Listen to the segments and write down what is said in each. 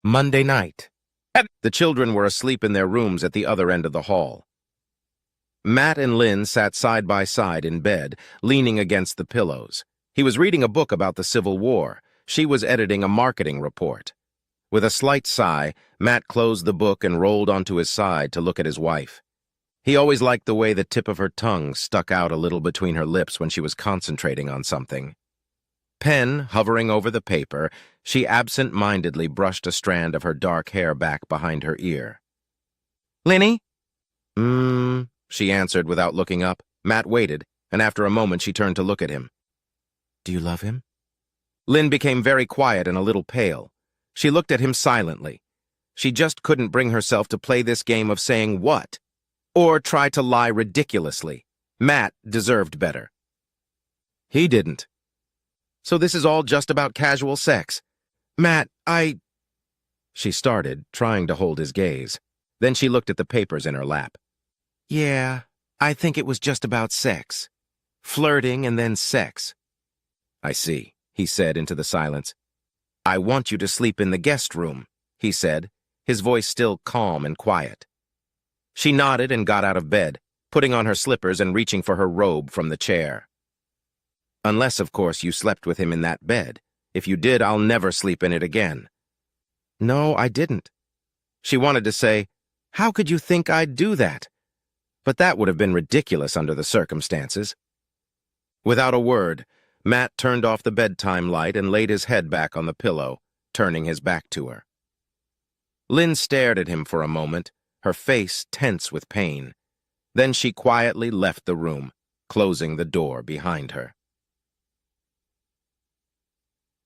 Monday night. The children were asleep in their rooms at the other end of the hall. Matt and Lynn sat side by side in bed, leaning against the pillows. He was reading a book about the Civil War. She was editing a marketing report. With a slight sigh, Matt closed the book and rolled onto his side to look at his wife. He always liked the way the tip of her tongue stuck out a little between her lips when she was concentrating on something. Pen hovering over the paper, she absent-mindedly brushed a strand of her dark hair back behind her ear. "Linny?" She answered without looking up. Matt waited, and after a moment she turned to look at him. "Do you love him?" Lynn became very quiet and a little pale. She looked at him silently. She just couldn't bring herself to play this game of saying what, or try to lie ridiculously. Matt deserved better. He didn't. "So this is all just about casual sex. Matt, She started, trying to hold his gaze. Then she looked at the papers in her lap. "Yeah, I think it was just about sex. Flirting and then sex." "I see," he said into the silence. "I want you to sleep in the guest room," he said, his voice still calm and quiet. She nodded and got out of bed, putting on her slippers and reaching for her robe from the chair. "Unless, of course, you slept with him in that bed. If you did, I'll never sleep in it again." "No, I didn't." She wanted to say, "How could you think I'd do that?" But that would have been ridiculous under the circumstances. Without a word, Matt turned off the bedtime light and laid his head back on the pillow, turning his back to her. Lynn stared at him for a moment, her face tense with pain. Then she quietly left the room, closing the door behind her.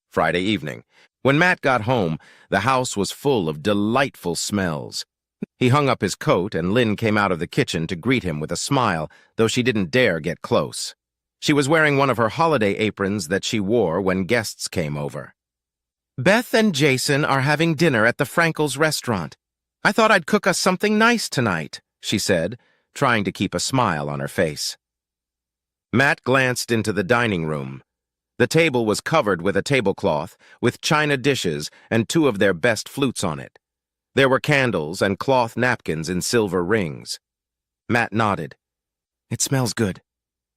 Friday evening. When Matt got home, the house was full of delightful smells. He hung up his coat, and Lynn came out of the kitchen to greet him with a smile, though she didn't dare get close. She was wearing one of her holiday aprons that she wore when guests came over. "Beth and Jason are having dinner at the Frankel's restaurant. I thought I'd cook us something nice tonight," she said, trying to keep a smile on her face. Matt glanced into the dining room. The table was covered with a tablecloth, with china dishes and two of their best flutes on it. There were candles and cloth napkins in silver rings. Matt nodded. "It smells good.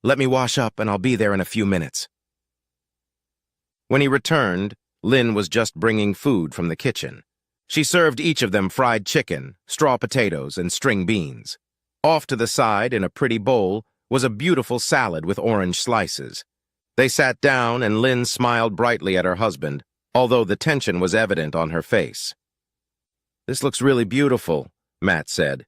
Let me wash up and I'll be there in a few minutes." When he returned, Lynn was just bringing food from the kitchen. She served each of them fried chicken, straw potatoes, and string beans. Off to the side, in a pretty bowl, was a beautiful salad with orange slices. They sat down, and Lynn smiled brightly at her husband, although the tension was evident on her face. "This looks really beautiful," Matt said.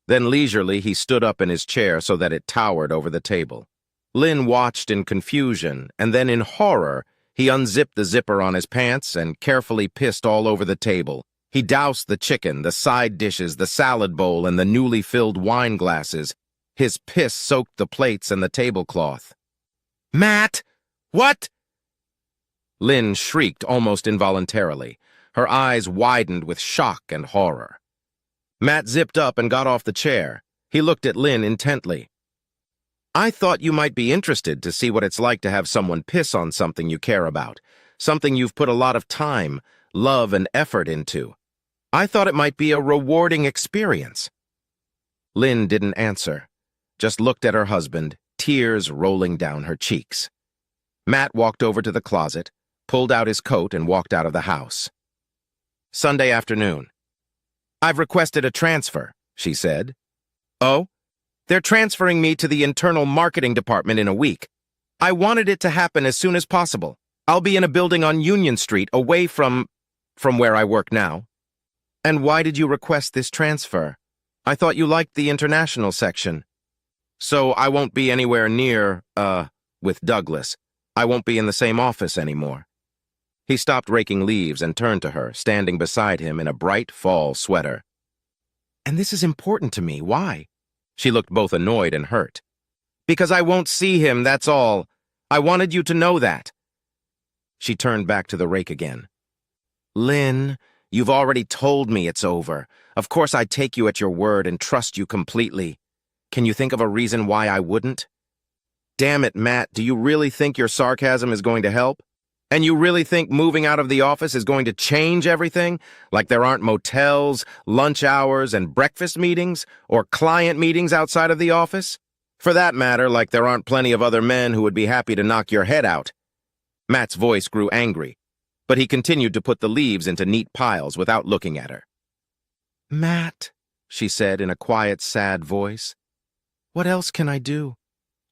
Then leisurely he stood up in his chair so that it towered over the table. Lynn watched in confusion, and then in horror, he unzipped the zipper on his pants and carefully pissed all over the table. He doused the chicken, the side dishes, the salad bowl, and the newly filled wine glasses. His piss soaked the plates and the tablecloth. "Matt! What?" Lynn shrieked almost involuntarily. Her eyes widened with shock and horror. Matt zipped up and got off the chair. He looked at Lynn intently. "I thought you might be interested to see what it's like to have someone piss on something you care about, something you've put a lot of time, love, and effort into. I thought it might be a rewarding experience." Lynn didn't answer, just looked at her husband, tears rolling down her cheeks. Matt walked over to the closet, pulled out his coat, and walked out of the house. Sunday afternoon. "I've requested a transfer," she said. "Oh? They're transferring me to the internal marketing department in a week. I wanted it to happen as soon as possible. I'll be in a building on Union Street, away from where I work now." "And why did you request this transfer? I thought you liked the international section." "So I won't be anywhere near, with Douglas. I won't be in the same office anymore." He stopped raking leaves and turned to her, standing beside him in a bright fall sweater. "And this is important to me. Why?" She looked both annoyed and hurt. "Because I won't see him, that's all. I wanted you to know that." She turned back to the rake again. "Lynn, you've already told me it's over. Of course I'd take you at your word and trust you completely. Can you think of a reason why I wouldn't?" "Damn it, Matt, do you really think your sarcasm is going to help?" And you really think moving out of the office is going to change everything? Like there aren't motels, lunch hours, and breakfast meetings, or client meetings outside of the office? For that matter, like there aren't plenty of other men who would be happy to knock your head out. Matt's voice grew angry, but he continued to put the leaves into neat piles without looking at her. "Matt," she said in a quiet, sad voice, "what else can I do?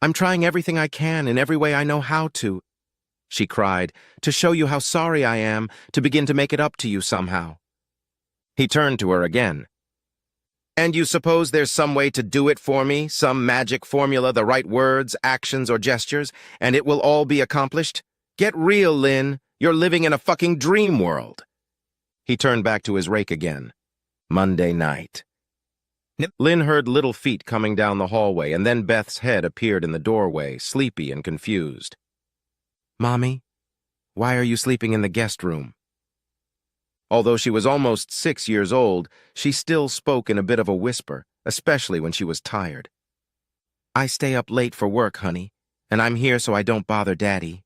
I'm trying everything I can in every way I know how to," she cried, "to show you how sorry I am, to begin to make it up to you somehow." He turned to her again. "And you suppose there's some way to do it for me, some magic formula, the right words, actions, or gestures, and it will all be accomplished? Get real, Lynn. You're living in a fucking dream world." He turned back to his rake again. Monday night. Lynn heard little feet coming down the hallway, and then Beth's head appeared in the doorway, sleepy and confused. "Mommy, why are you sleeping in the guest room?" Although she was almost 6 years old, she still spoke in a bit of a whisper, especially when she was tired. "I stay up late for work, honey, and I'm here so I don't bother Daddy.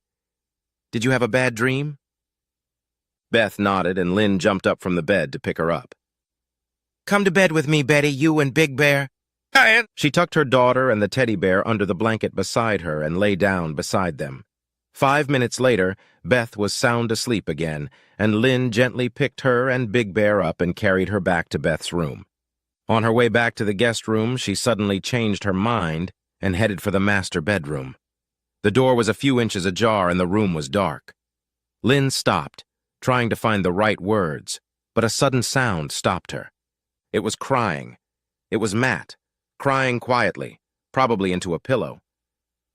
Did you have a bad dream?" Beth nodded, and Lynn jumped up from the bed to pick her up. "Come to bed with me, Betty, you and Big Bear." She tucked her daughter and the teddy bear under the blanket beside her and lay down beside them. 5 minutes later, Beth was sound asleep again, and Lynn gently picked her and Big Bear up and carried her back to Beth's room. On her way back to the guest room, she suddenly changed her mind and headed for the master bedroom. The door was a few inches ajar and the room was dark. Lynn stopped, trying to find the right words, but a sudden sound stopped her. It was crying. It was Matt, crying quietly, probably into a pillow.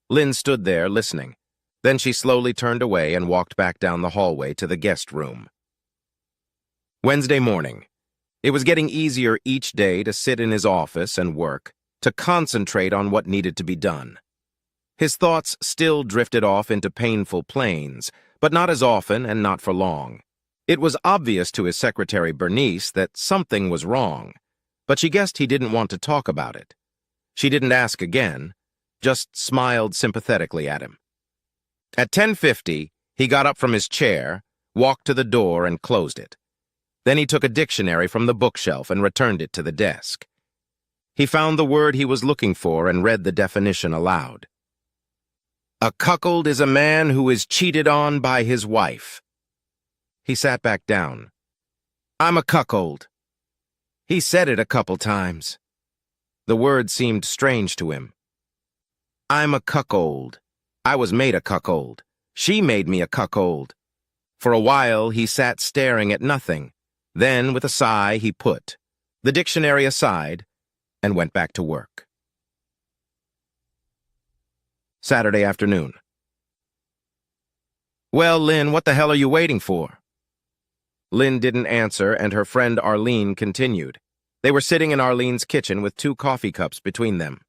Lynn stood there, listening. Then she slowly turned away and walked back down the hallway to the guest room. Wednesday morning. It was getting easier each day to sit in his office and work, to concentrate on what needed to be done. His thoughts still drifted off into painful planes, but not as often and not for long. It was obvious to his secretary Bernice that something was wrong, but she guessed he didn't want to talk about it. She didn't ask again, just smiled sympathetically at him. At 10:50, he got up from his chair, walked to the door, and closed it. Then he took a dictionary from the bookshelf and returned it to the desk. He found the word he was looking for and read the definition aloud. "A cuckold is a man who is cheated on by his wife." He sat back down. "I'm a cuckold." He said it a couple times. The word seemed strange to him. "I'm a cuckold. I was made a cuckold. She made me a cuckold." For a while, he sat staring at nothing. Then, with a sigh, he put the dictionary aside and went back to work. Saturday afternoon. "Well, Lynn, what the hell are you waiting for?" Lynn didn't answer, and her friend Arlene continued. They were sitting in Arlene's kitchen with 2 coffee cups between them.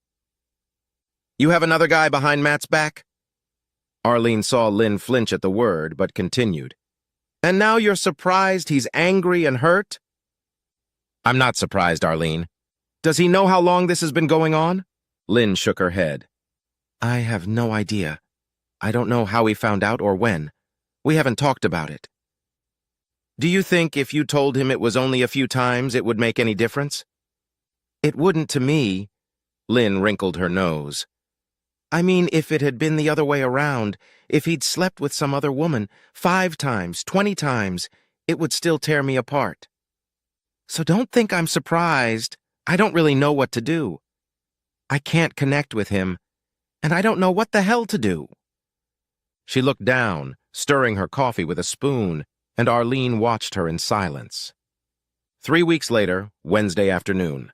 "You have another guy behind Matt's back?" Arlene saw Lynn flinch at the word, but continued. "And now you're surprised he's angry and hurt?" "I'm not surprised, Arlene. Does he know how long this has been going on?" Lynn shook her head. "I have no idea. I don't know how he found out or when. We haven't talked about it." "Do you think if you told him it was only a few times it would make any difference?" "It wouldn't to me." Lynn wrinkled her nose. "I mean, if it had been the other way around, if he'd slept with some other woman 5 times, 20 times, it would still tear me apart. So don't think I'm surprised. I don't really know what to do. I can't connect with him, and I don't know what the hell to do." She looked down, stirring her coffee with a spoon, and Arlene watched her in silence. 3 weeks later, Wednesday afternoon.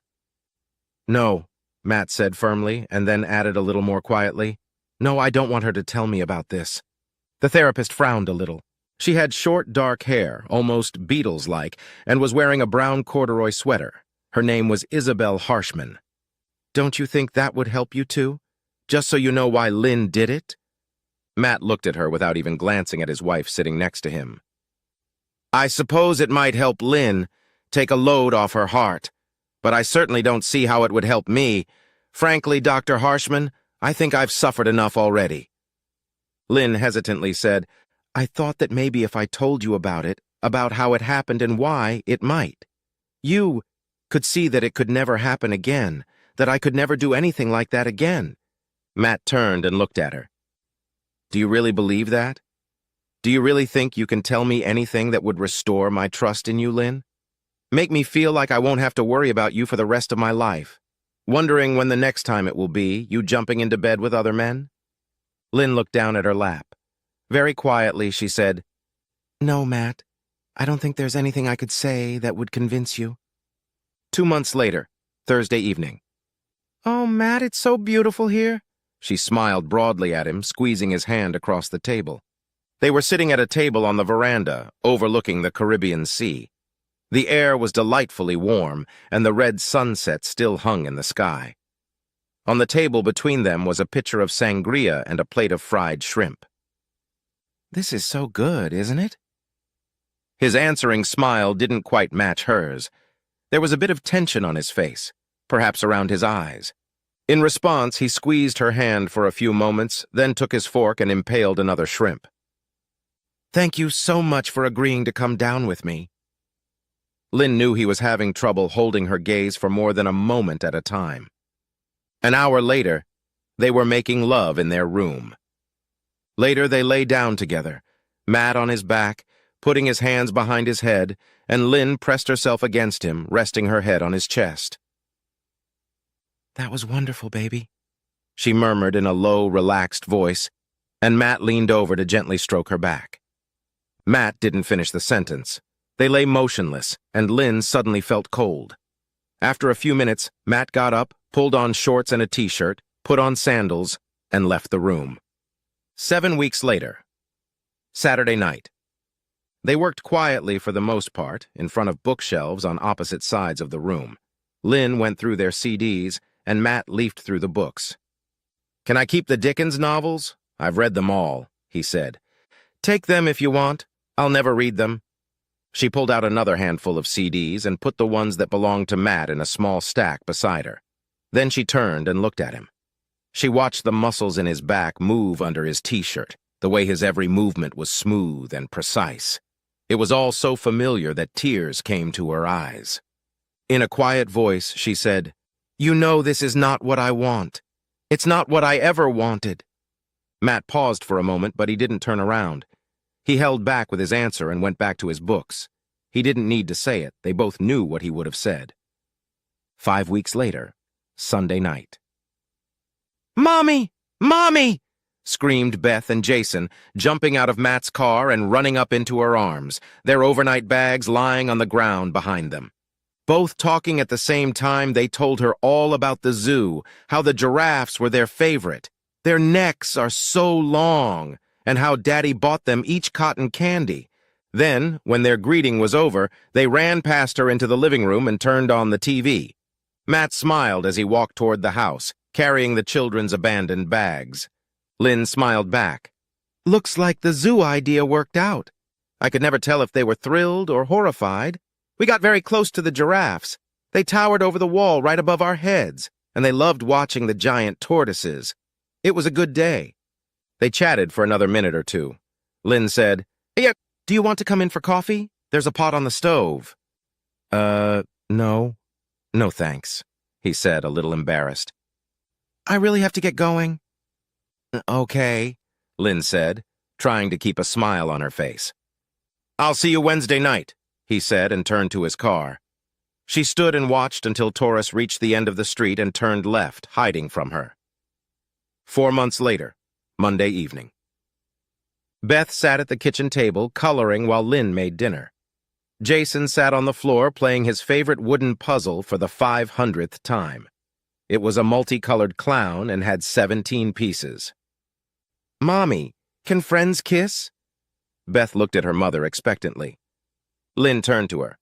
"No," Matt said firmly, and then added a little more quietly, "No, I don't want her to tell me about this." The therapist frowned a little. She had short, dark hair, almost Beatles-like, and was wearing a brown corduroy sweater. Her name was Isabel Harshman. "Don't you think that would help you too? Just so you know why Lynn did it?" Matt looked at her without even glancing at his wife sitting next to him. "I suppose it might help Lynn, take a load off her heart, but I certainly don't see how it would help me. Frankly, Dr. Harshman, I think I've suffered enough already." Lynn hesitantly said, I thought that maybe if I told you about it, about how it happened and why, it might. You could see that it could never happen again, that I could never do anything like that again." Matt turned and looked at her. "Do you really believe that? Do you really think you can tell me anything that would restore my trust in you, Lynn? Make me feel like I won't have to worry about you for the rest of my life, wondering when the next time it will be, you jumping into bed with other men?" Lynn looked down at her lap. Very quietly, she said, "No, Matt. I don't think there's anything I could say that would convince you." 2 months later, Thursday evening. "Oh, Matt, it's so beautiful here." She smiled broadly at him, squeezing his hand across the table. They were sitting at a table on the veranda, overlooking the Caribbean Sea. The air was delightfully warm, and the red sunset still hung in the sky. On the table between them was a pitcher of sangria and a plate of fried shrimp. "This is so good, isn't it?" His answering smile didn't quite match hers. There was a bit of tension on his face, perhaps around his eyes. In response, he squeezed her hand for a few moments, then took his fork and impaled another shrimp. "Thank you so much for agreeing to come down with me." Lynn knew he was having trouble holding her gaze for more than a moment at a time. An hour later, they were making love in their room. Later, they lay down together, Matt on his back, putting his hands behind his head, and Lynn pressed herself against him, resting her head on his chest. "That was wonderful, baby," she murmured in a low, relaxed voice, and Matt leaned over to gently stroke her back. Matt didn't finish the sentence. They lay motionless, and Lynn suddenly felt cold. After a few minutes, Matt got up, pulled on shorts and a t-shirt, put on sandals, and left the room. 7 weeks later. Saturday night. They worked quietly for the most part, in front of bookshelves on opposite sides of the room. Lynn went through their CDs, and Matt leafed through the books. "Can I keep the Dickens novels? I've read them all," he said. "Take them if you want. I'll never read them." She pulled out another handful of CDs and put the ones that belonged to Matt in a small stack beside her. Then she turned and looked at him. She watched the muscles in his back move under his t-shirt, the way his every movement was smooth and precise. It was all so familiar that tears came to her eyes. In a quiet voice, she said, "You know this is not what I want. It's not what I ever wanted." Matt paused for a moment, but he didn't turn around. He held back with his answer and went back to his books. He didn't need to say it. They both knew what he would have said. 5 weeks later, Sunday night. "Mommy! Mommy!" screamed Beth and Jason, jumping out of Matt's car and running up into her arms, their overnight bags lying on the ground behind them. Both talking at the same time, they told her all about the zoo, how the giraffes were their favorite. Their necks are so long, and how Daddy bought them each cotton candy. Then, when their greeting was over, they ran past her into the living room and turned on the TV. Matt smiled as he walked toward the house, carrying the children's abandoned bags. Lynn smiled back. "Looks like the zoo idea worked out. I could never tell if they were thrilled or horrified. We got very close to the giraffes. They towered over the wall right above our heads, and they loved watching the giant tortoises. It was a good day." They chatted for another minute or two. Lynn said, "Hey, do you want to come in for coffee? There's a pot on the stove." No. No, thanks," he said, a little embarrassed. "I really have to get going." "Okay," Lynn said, trying to keep a smile on her face. "I'll see you Wednesday night," he said, and turned to his car. She stood and watched until Taurus reached the end of the street and turned left, hiding from her. 4 months later, Monday evening. Beth sat at the kitchen table, coloring while Lynn made dinner. Jason sat on the floor playing his favorite wooden puzzle for the 500th time. It was a multicolored clown and had 17 pieces. "Mommy, can friends kiss?" Beth looked at her mother expectantly. Lynn turned to her.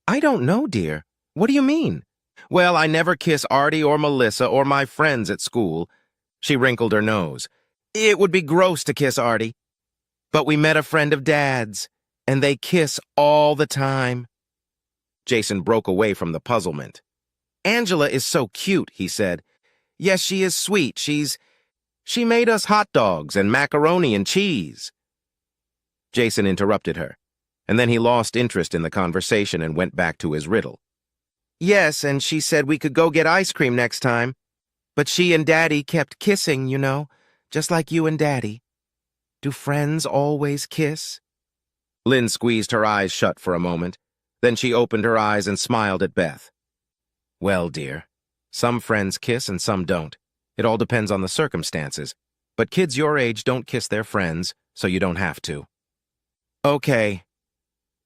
"I don't know, dear. What do you mean?" "Well, I never kiss Artie or Melissa or my friends at school." She wrinkled her nose. "It would be gross to kiss Artie. But we met a friend of Dad's, and they kiss all the time." Jason broke away from the puzzlement. "Angela is so cute," he said. "Yes, she is sweet. She made us hot dogs and macaroni and cheese." Jason interrupted her, and then he lost interest in the conversation and went back to his riddle. Yes, and she said we could go get ice cream next time. But she and Daddy kept kissing, you know, just like you and Daddy. Do friends always kiss? Lynn squeezed her eyes shut for a moment. Then she opened her eyes and smiled at Beth. Well, dear, some friends kiss and some don't. It all depends on the circumstances. But kids your age don't kiss their friends, so you don't have to. Okay.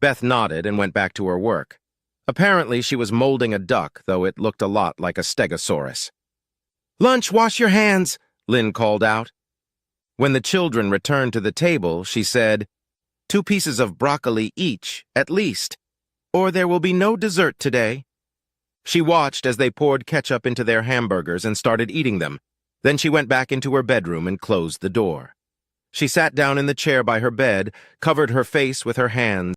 Beth nodded and went back to her work. Apparently, she was molding a duck, though it looked a lot like a stegosaurus. Lunch, wash your hands, Lynn called out. When the children returned to the table, she said, 2 pieces of broccoli each, at least, or there will be no dessert today. She watched as they poured ketchup into their hamburgers and started eating them. Then she went back into her bedroom and closed the door. She sat down in the chair by her bed, covered her face with her hands,